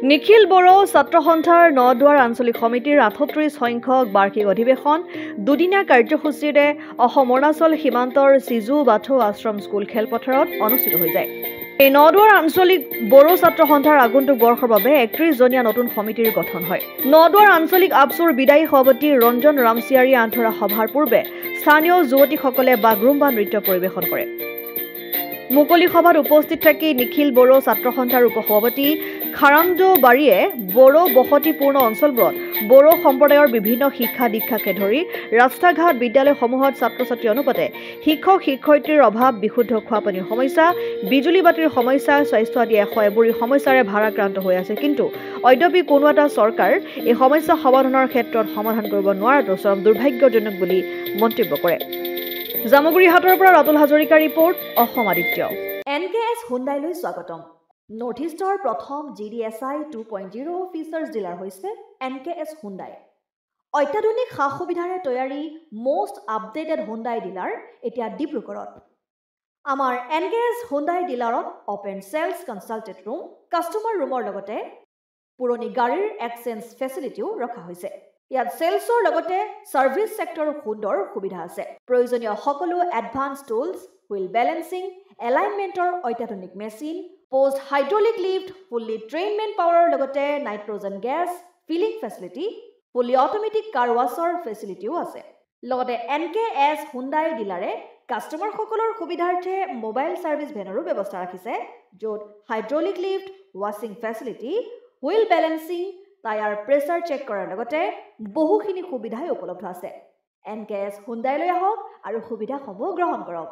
নিখিল বড়ো ছাত্ৰ সন্থাৰ নদুৱাৰ আঞ্চলিক সমিতিৰ ৩৮ সংখ্যক বাৰ্ষিক অধিৱেশন দুদিনীয়া কাৰ্যসূচীৰে অসম অৰুণাচল সীমান্তৰ চিজু বাথৌ আশ্ৰম স্কুল খেলপথাৰত অনুষ্ঠিত হৈ যায়। এই নদুৱাৰ আঞ্চলিক বড়ো ছাত্ৰ সন্থাৰ আগন্তুক বৰ্ষৰ বাবে ৩১জনীয়া নতুন সমিতিৰ গঠন হয়। নদুৱাৰ আঞ্চলিক আপচুৰ বিদায়ী সভাপতি ৰঞ্জন ৰামচিয়াৰীয়ে আন্তৰা সভাৰ পূৰ্বে স্থানীয় যুৱতীসকলে বাগৰুম্বা নৃত্য পৰিৱেশন কৰে। মুকলি সভাত উপস্থিত থাকি নিখিল বড়ো ছাত্ৰ সন্থাৰ উপসভাপতি খাৰামদো বাৰীয়ে বড়ো বসতিপূৰ্ণ অঞ্চলবোৰত বড়ো সম্প্ৰদায়ৰ বিভিন্ন শিক্ষা দীক্ষাকে ধৰি ৰাস্তা ঘাট বিদ্যালয়সমূহত ছাত্ৰ ছাত্ৰী অনুপাতে শিক্ষক শিক্ষয়িত্ৰীৰ অভাৱ, বিশুদ্ধ খোৱাপানীৰ সমস্যা, বিজুলী বাতিৰ সমস্যা, স্বাস্থ্য আদি ১০০ সমস্যাৰে ভাৰাক্ৰান্ত হৈ আছে। কিন্তু অদ্যাপি কোনো এটা চৰকাৰ এই সমস্যা সমাধানৰ ক্ষেত্ৰত সমাধান কৰিব নোৱাৰাটো চৰম দুৰ্ভাগ্যজনক বুলি মন্তব্য কৰে। জামুগুৰিহাটৰ পৰা ৰাতুল হাজৰিকাৰ ৰিপৰ্ট, অসম আদিত্য। NKS হুণ্ডাইলৈ স্বাগতম। নৰ্থ ইষ্টৰ প্ৰথম GDSI 2.0 ফিচাৰ্ছ ডিলাৰ হৈছে NKS হুণ্ডাই। অত্যাধুনিক সা সুবিধাৰে তৈয়াৰী মষ্ট আপডেটেড হুণ্ডাই ডিলাৰ এতিয়া ডিব্ৰুগড়ত। আমাৰ NKS হুণ্ডাই ডিলাৰত open sales consulted room, customer ৰুমৰ লগতে পুৰণি গাড়ীৰ এক্সচেঞ্জ ফেচিলিটিও ৰখা হৈছে। ইয়াত চেলছৰ লগতে ছাৰ্ভিচ ছেক্টৰৰ সুন্দৰ সুবিধা আছে। প্ৰয়োজনীয় সকলো এডভান্স টুলছ, হুইল বেলেন্সিং, এলাইনমেণ্টৰ অত্যাধুনিক machine, post hydraulic lift, fully ট্ৰেইনমেণ্ট পাৱাৰৰ লগতে nitrogen gas filling facility, fully automatic car ৱাছৰ ফেচিলিটিও আছে। লগতে NKS হুণ্ডাই ডিলাৰে কাষ্টমাৰসকলৰ সুবিধাৰ্থে মোবাইল ছাৰ্ভিচ ভেনৰো ব্যৱস্থা ৰাখিছে, য'ত হাইড্ৰলিক লিফ্ট, ৱাছিং facility, wheel balancing, tyre pressure check কৰাৰ লগতে বহুখিনি সুবিধাই উপলব্ধ আছে। NKS হুণ্ডাইলৈ আহক আৰু সুবিধাসমূহ গ্ৰহণ কৰক।